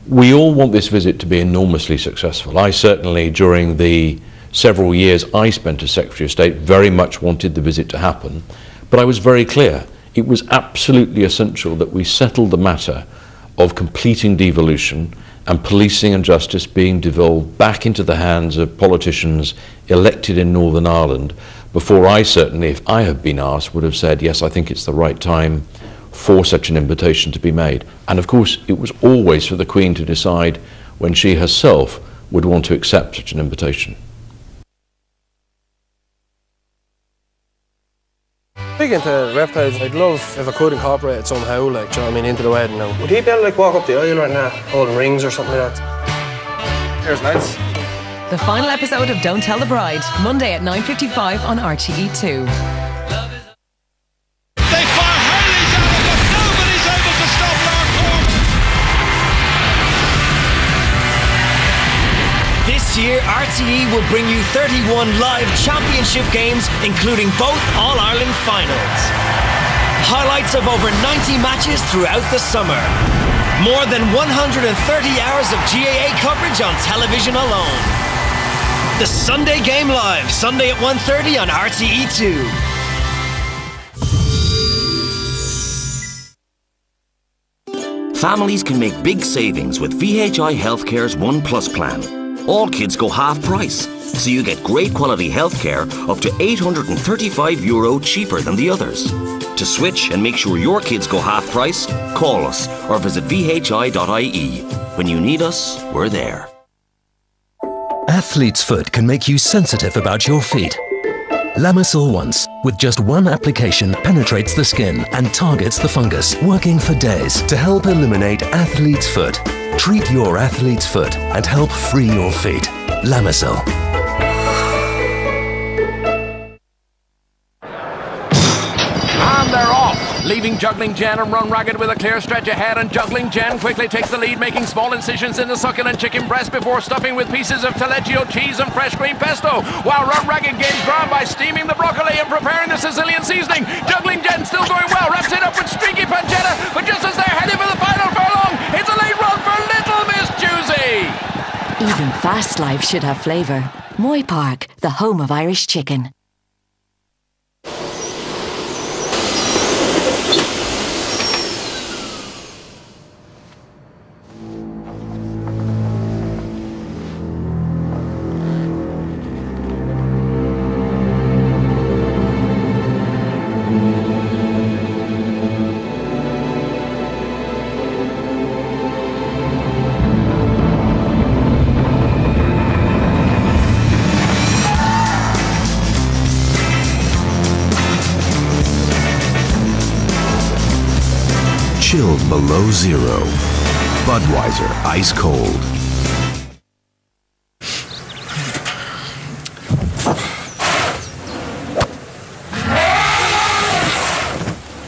We all want this visit to be enormously successful. I certainly, during the several years I spent as Secretary of State, very much wanted the visit to happen. But I was very clear, it was absolutely essential that we settle the matter of completing devolution and policing and justice being devolved back into the hands of politicians elected in Northern Ireland before I certainly, if I had been asked, would have said, yes, I think it's the right time for such an invitation to be made. And of course, it was always for the Queen to decide when she herself would want to accept such an invitation. Big into reptiles. I'd love if I could incorporate it somehow, like, do you know what I mean, into the wedding now. Would he be able to, like, walk up the aisle right now, holding rings or something like that? Cheers, lads. The final episode of Don't Tell the Bride, Monday at 9:55 on RTE2. They fire Hurley's out of it. Nobody's able to stop Larkham. This year, RTE will bring you 31 live championship games, including both All-Ireland finals. Highlights of over 90 matches throughout the summer. More than 130 hours of GAA coverage on television alone. The Sunday Game Live, Sunday at 1:30 on RTE2. Families can make big savings with VHI Healthcare's One Plus plan. All kids go half price, so you get great quality healthcare up to €835 cheaper than the others. To switch and make sure your kids go half price, call us or visit vhi.ie. When you need us, we're there. Athlete's foot can make you sensitive about your feet. Lamisil Once, with just one application, penetrates the skin and targets the fungus, working for days to help eliminate athlete's foot. Treat your athlete's foot and help free your feet. Lamisil. And they're off, leaving Juggling Jen and Run Ragged with a clear stretch ahead, and Juggling Jen quickly takes the lead, making small incisions in the succulent chicken breast before stuffing with pieces of taleggio cheese and fresh green pesto, while Run Ragged gains ground by steaming the broccoli and preparing the Sicilian seasoning. Juggling Jen still going well, wraps it up with streaky pancetta, but just as they're heading for the final furlong, it's a late run for Little Miss Juicy. Even fast life should have flavour. Moy Park, the home of Irish chicken. Chilled below zero. Budweiser ice cold.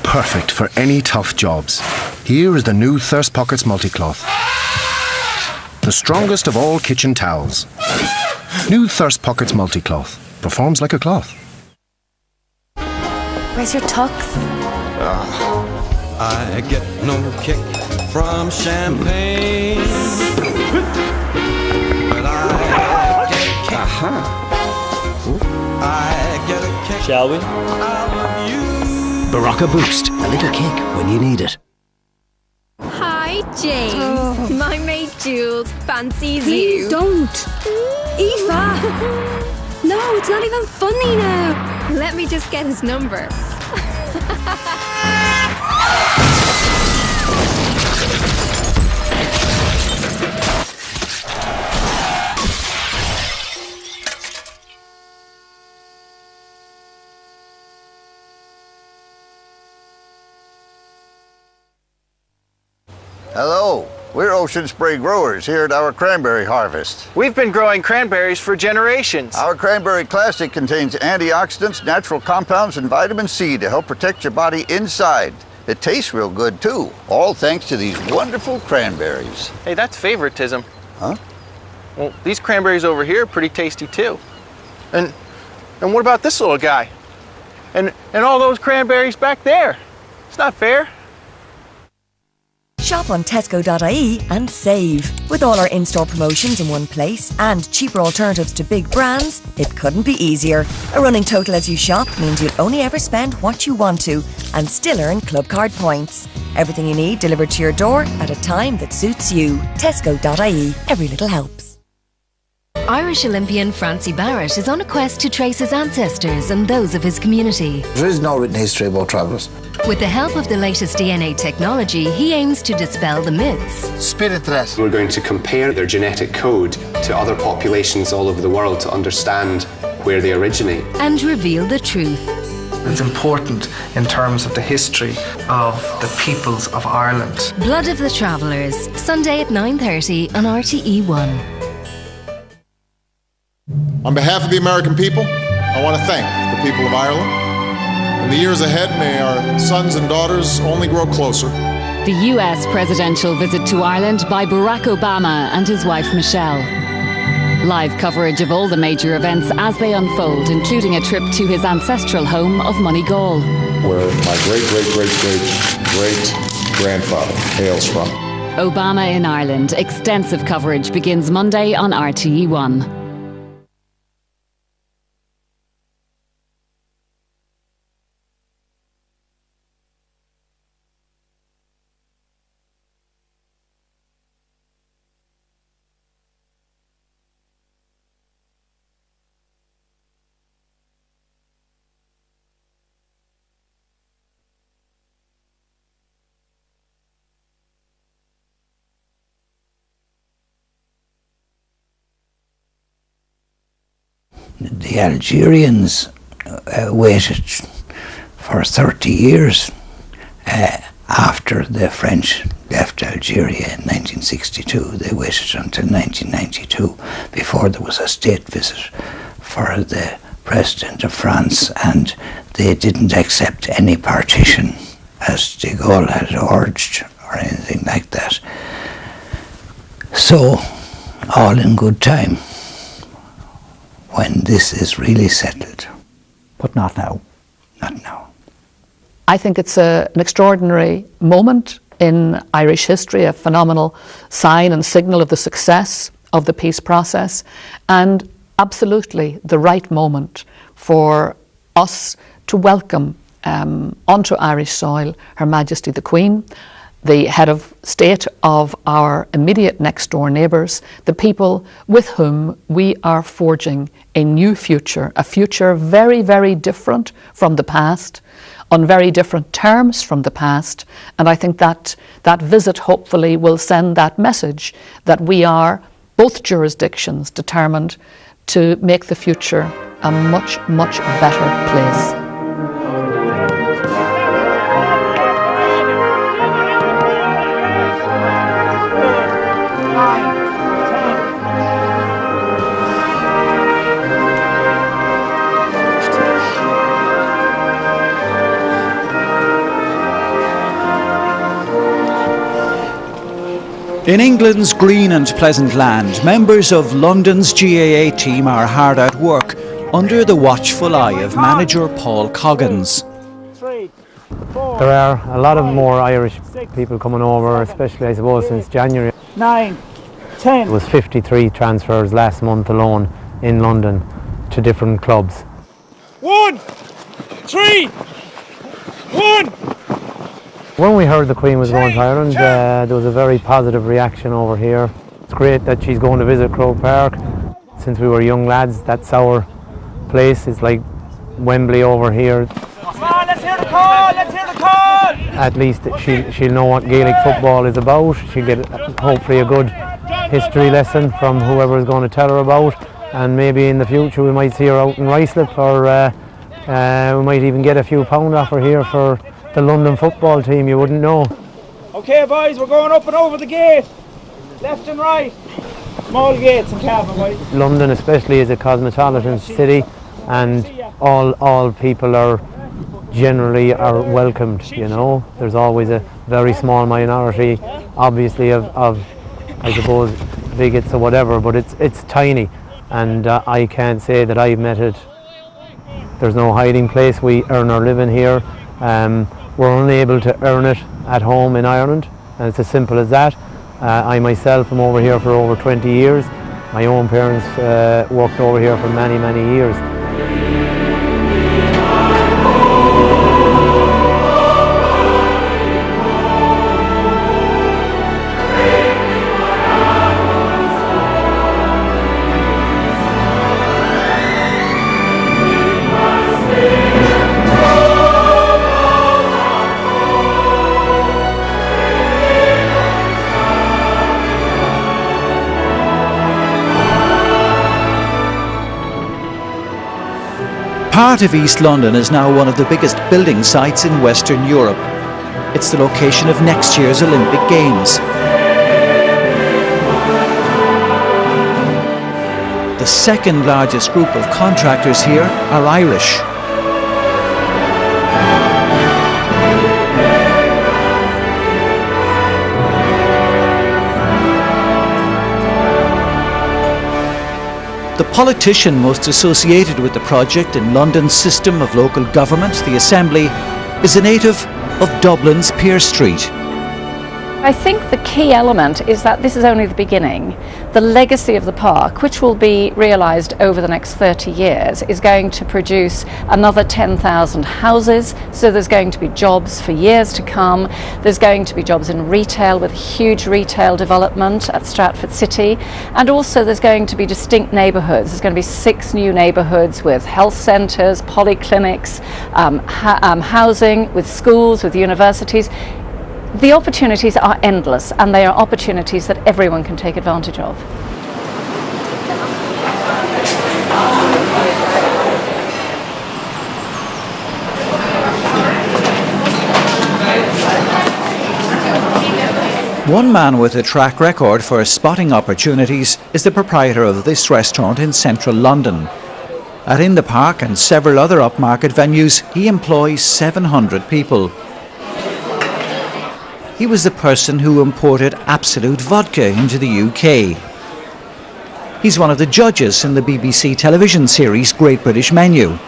Perfect for any tough jobs. Here is the new Thirst Pockets Multicloth. The strongest of all kitchen towels. New Thirst Pockets Multicloth. Performs like a cloth. Where's your tux? I get no kick from champagne. Shall we? Baraka Boost, a little kick when you need it. Hi, James. My mate Jules fancies Please you. don't. Aoife! No, it's not even funny now. Let me just get his number. Hello, we're Ocean Spray growers here at our cranberry harvest. We've been growing cranberries for generations. Our Cranberry Classic contains antioxidants, natural compounds, and vitamin C to help protect your body inside. It tastes real good too, all thanks to these wonderful cranberries. Hey, that's favoritism. Huh? Well, these cranberries over here are pretty tasty too. And what about this little guy? And all those cranberries back there? It's not fair. Shop on Tesco.ie and save. With all our in-store promotions in one place and cheaper alternatives to big brands, it couldn't be easier. A running total as you shop means you'll only ever spend what you want to and still earn club card points. Everything you need delivered to your door at a time that suits you. Tesco.ie. Every little helps. Irish Olympian Francie Barrett is on a quest to trace his ancestors and those of his community. There is no written history about travellers. With the help of the latest DNA technology, he aims to dispel the myths. Spirit threat. We're going to compare their genetic code to other populations all over the world to understand where they originate. And reveal the truth. It's important in terms of the history of the peoples of Ireland. Blood of the Travellers, Sunday at 9:30 on RTE1. On behalf of the American people, I want to thank the people of Ireland. In the years ahead, may our sons and daughters only grow closer. The US presidential visit to Ireland by Barack Obama and his wife Michelle. Live coverage of all the major events as they unfold, including a trip to his ancestral home of Moneygall, where my great-great-great-great-grandfather hails from. Obama in Ireland. Extensive coverage begins Monday on RTE1. The Algerians waited for 30 years after the French left Algeria in 1962. They waited until 1992 before there was a state visit for the President of France, and they didn't accept any partition as de Gaulle had urged or anything like that. So, all in good time, when this is really settled. But not now. Not now. I think it's an extraordinary moment in Irish history, a phenomenal sign and signal of the success of the peace process, and absolutely the right moment for us to welcome onto Irish soil Her Majesty the Queen, the head of state of our immediate next door neighbours, the people with whom we are forging a new future, a future very, very different from the past, on very different terms from the past. And I think that that visit hopefully will send that message that we are, both jurisdictions, determined to make the future a much, much better place. In England's green and pleasant land, members of London's GAA team are hard at work under the watchful eye of manager Paul Coggins. There are a lot of more Irish people coming over, especially I suppose since January. 9, 10. It was 53 transfers last month alone in London to different clubs. 1, 3, 1. When we heard the Queen was going to Ireland, there was a very positive reaction over here. It's great that she's going to visit Croke Park. Since we were young lads, that's our place. It's like Wembley over here. Come on, let's hear the call, let's hear the call! At least she'll know what Gaelic football is about. She'll get hopefully a good history lesson from whoever is going to tell her about. And maybe in the future we might see her out in Ruislip, or we might even get a few pound off her here for the London football team, you wouldn't know. Okay boys, we're going up and over the gate. Left and right. Small gates in Cavan, boys. London especially is a cosmopolitan city, and all people are generally welcomed, you know. There's always a very small minority, obviously, of I suppose bigots or whatever, but it's tiny, and I can't say that I've met it. There's no hiding place. We earn our living here. We're unable to earn it at home in Ireland, and it's as simple as that. I myself am over here for over 20 years. My own parents worked over here for many, many years. Part of East London is now one of the biggest building sites in Western Europe. It's the location of next year's Olympic Games. The second largest group of contractors here are Irish. The politician most associated with the project in London's system of local government, the Assembly, is a native of Dublin's Pearse Street. I think the key element is that this is only the beginning. The legacy of the park, which will be realised over the next 30 years, is going to produce another 10,000 houses, so there's going to be jobs for years to come. There's going to be jobs in retail, with huge retail development at Stratford City, and also there's going to be distinct neighbourhoods. There's going to be 6 new neighbourhoods with health centres, polyclinics, housing, with schools, with universities. The opportunities are endless, and they are opportunities that everyone can take advantage of. One man with a track record for spotting opportunities is the proprietor of this restaurant in central London. At In the Park and several other upmarket venues, he employs 700 people. He was the person who imported Absolute vodka into the UK. He's one of the judges in the BBC television series Great British Menu.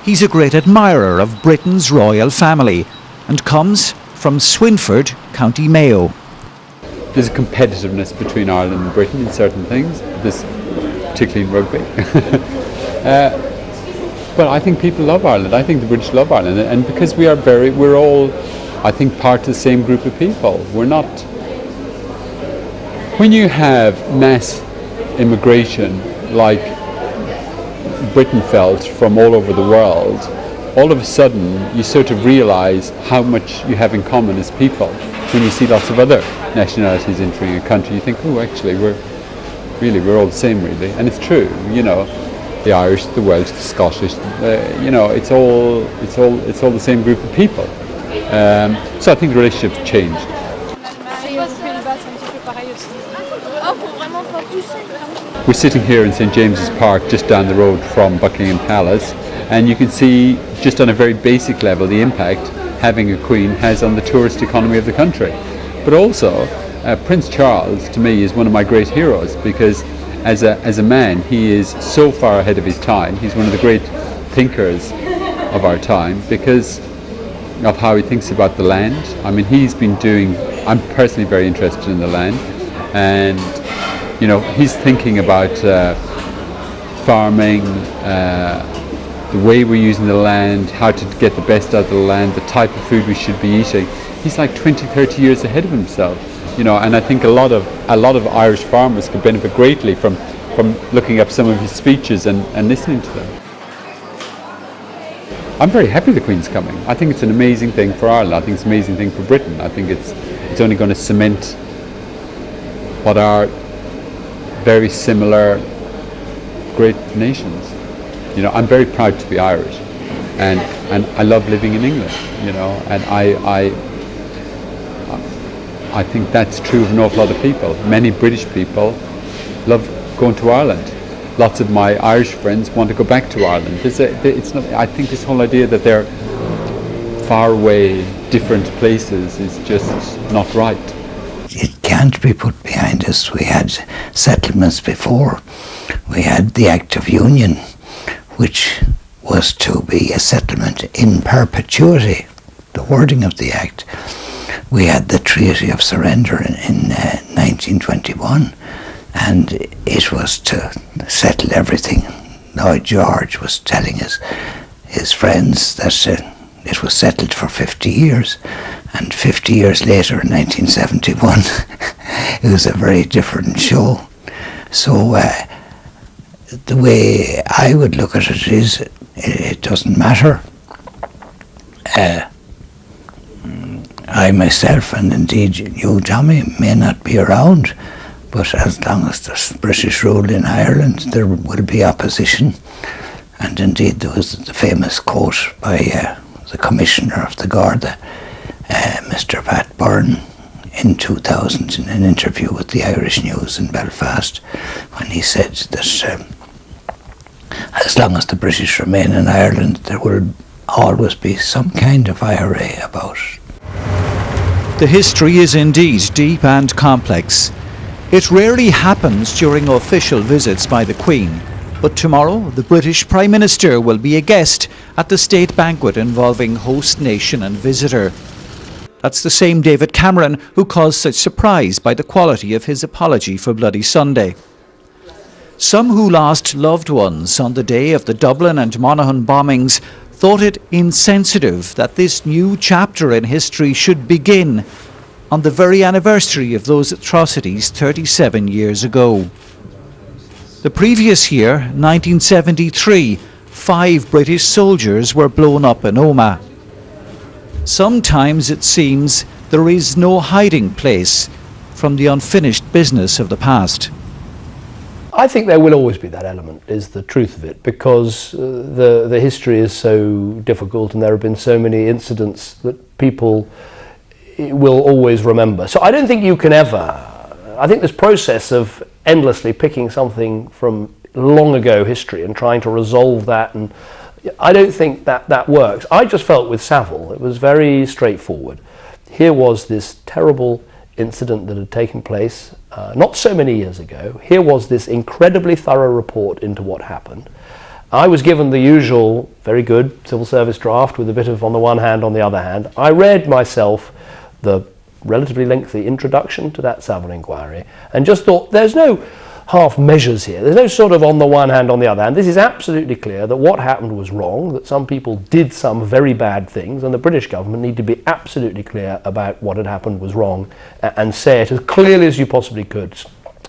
He's a great admirer of Britain's royal family and comes from Swinford, County Mayo. There's a competitiveness between Ireland and Britain in certain things, particularly in rugby. But I think people love Ireland. I think the British love Ireland, and because we're all, I think, part of the same group of people. We're not. When you have mass immigration like Britain felt from all over the world, all of a sudden you sort of realise how much you have in common as people. When you see lots of other nationalities entering a country, you think, oh, actually, we're all the same, really. And it's true, you know, the Irish, the Welsh, the Scottish, you know, it's all the same group of people. So I think the relationship's changed. We're sitting here in St James's Park, just down the road from Buckingham Palace, and you can see, just on a very basic level, the impact having a Queen has on the tourist economy of the country. But also, Prince Charles, to me, is one of my great heroes, because as a man, he is so far ahead of his time. He's one of the great thinkers of our time, because of how he thinks about the land. I mean, I'm personally very interested in the land, and you know, he's thinking about farming, the way we're using the land, how to get the best out of the land, the type of food we should be eating. He's like 20, 30 years ahead of himself, you know, and I think a lot of Irish farmers could benefit greatly from looking up some of his speeches and listening to them. I'm very happy the Queen's coming. I think it's an amazing thing for Ireland. I think it's an amazing thing for Britain. I think it's only going to cement what are very similar great nations. You know, I'm very proud to be Irish, and I love living in England, you know, and I think that's true of an awful lot of people. Many British people love going to Ireland. Lots of my Irish friends want to go back to Ireland. It's not. I think this whole idea that they're far away, different places is just not right. It can't be put behind us. We had settlements before. We had the Act of Union, which was to be a settlement in perpetuity, the wording of the Act. We had the Treaty of Surrender in 1921, and it was to settle everything. Lloyd George was telling his friends that it was settled for 50 years, and 50 years later, in 1971, it was a very different show. So the way I would look at it is, it doesn't matter. I myself, and indeed you, Tommy, may not be around, but as long as there's British rule in Ireland, there will be opposition. And indeed there was the famous quote by the Commissioner of the Garda, Mr. Pat Byrne, in 2000 in an interview with the Irish News in Belfast, when he said that as long as the British remain in Ireland, there will always be some kind of IRA about it. The history is indeed deep and complex. It rarely happens during official visits by the Queen, but tomorrow the British Prime Minister will be a guest at the state banquet involving host nation and visitor. That's the same David Cameron who caused such surprise by the quality of his apology for Bloody Sunday. Some who lost loved ones on the day of the Dublin and Monaghan bombings thought it insensitive that this new chapter in history should begin on the very anniversary of those atrocities 37 years ago. The previous year, 1973, 5 British soldiers were blown up in Omagh. Sometimes it seems there is no hiding place from the unfinished business of the past. I think there will always be that element, is the truth of it, because the history is so difficult and there have been so many incidents that people will always remember. So I don't think you can ever, I think this process of endlessly picking something from long ago history and trying to resolve that, and I don't think that works. I just felt with Savile, it was very straightforward. Here was this terrible incident that had taken place not so many years ago. Here was this incredibly thorough report into what happened. I was given the usual very good civil service draft with a bit of on the one hand, on the other hand. I read myself the relatively lengthy introduction to that Savile inquiry and just thought, there's no half measures here. There's no sort of on the one hand, on the other hand. This is absolutely clear that what happened was wrong, that some people did some very bad things, and the British government need to be absolutely clear about what had happened was wrong and say it as clearly as you possibly could.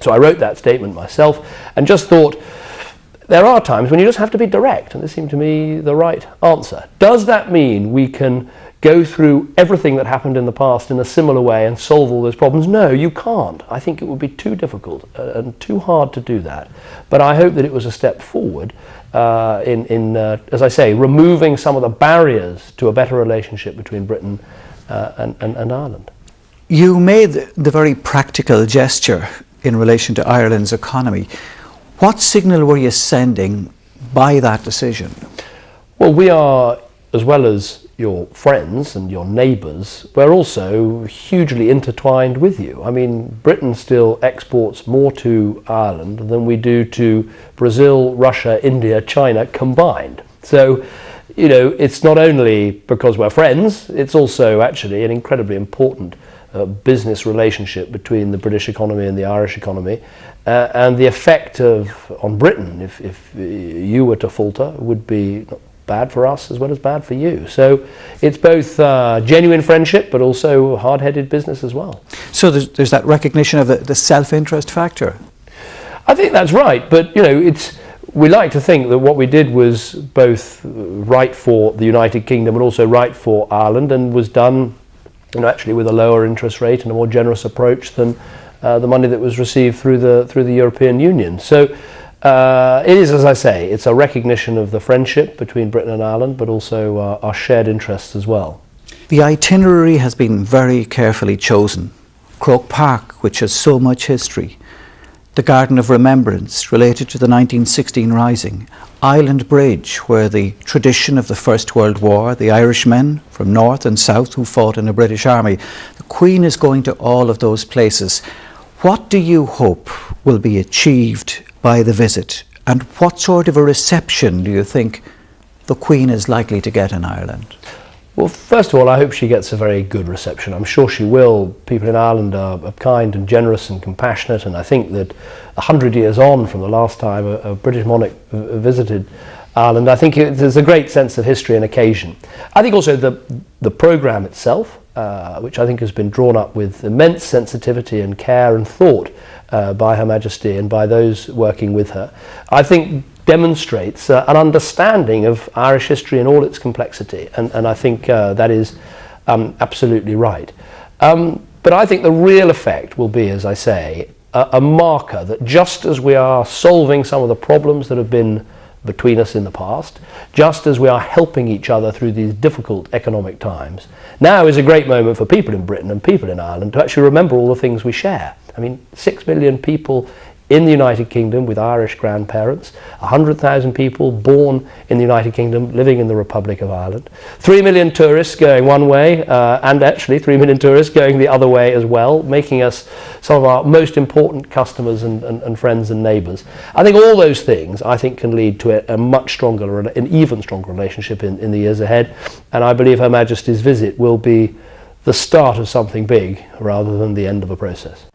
So I wrote that statement myself and just thought, there are times when you just have to be direct, and this seemed to me the right answer. Does that mean we can go through everything that happened in the past in a similar way and solve all those problems? No, you can't. I think it would be too difficult and too hard to do that. But I hope that it was a step forward in as I say, removing some of the barriers to a better relationship between Britain and Ireland. You made the very practical gesture in relation to Ireland's economy. What signal were you sending by that decision? Well, we are, as well as your friends and your neighbours, we're also hugely intertwined with you. I mean, Britain still exports more to Ireland than we do to Brazil, Russia, India, China combined. So, you know, it's not only because we're friends, it's also actually an incredibly important business relationship between the British economy and the Irish economy. And the effect on Britain, if you were to falter, would be bad for us as well as bad for you. So it's both genuine friendship but also hard-headed business as well. So there's that recognition of the self-interest factor. I think that's right, but we like to think that what we did was both right for the United Kingdom and also right for Ireland, and was done actually with a lower interest rate and a more generous approach than the money that was received through the European Union. So it is, as I say, it's a recognition of the friendship between Britain and Ireland, but also our shared interests as well. The itinerary has been very carefully chosen. Croke Park, which has so much history, the Garden of Remembrance related to the 1916 Rising, Island Bridge, where the tradition of the First World War, the Irishmen from north and south who fought in the British Army, the Queen is going to all of those places. What do you hope will be achieved by the visit, and what sort of a reception do you think the Queen is likely to get in Ireland? Well, first of all, I hope she gets a very good reception. I'm sure she will. People in Ireland are kind and generous and compassionate, and I think that 100 years on from the last time a British monarch visited Ireland, I think there's a great sense of history and occasion. I think also the programme itself, which I think has been drawn up with immense sensitivity and care and thought by Her Majesty and by those working with her, I think demonstrates an understanding of Irish history in all its complexity, and I think that is absolutely right. But I think the real effect will be, as I say, a marker that just as we are solving some of the problems that have been between us in the past, just as we are helping each other through these difficult economic times, now is a great moment for people in Britain and people in Ireland to actually remember all the things we share. I mean, 6 million people in the United Kingdom with Irish grandparents, 100,000 people born in the United Kingdom living in the Republic of Ireland, 3 million tourists going one way, and actually 3 million tourists going the other way as well, making us some of our most important customers and friends and neighbours. I think all those things, I think, can lead to a much stronger, an even stronger relationship in the years ahead, and I believe Her Majesty's visit will be the start of something big rather than the end of a process.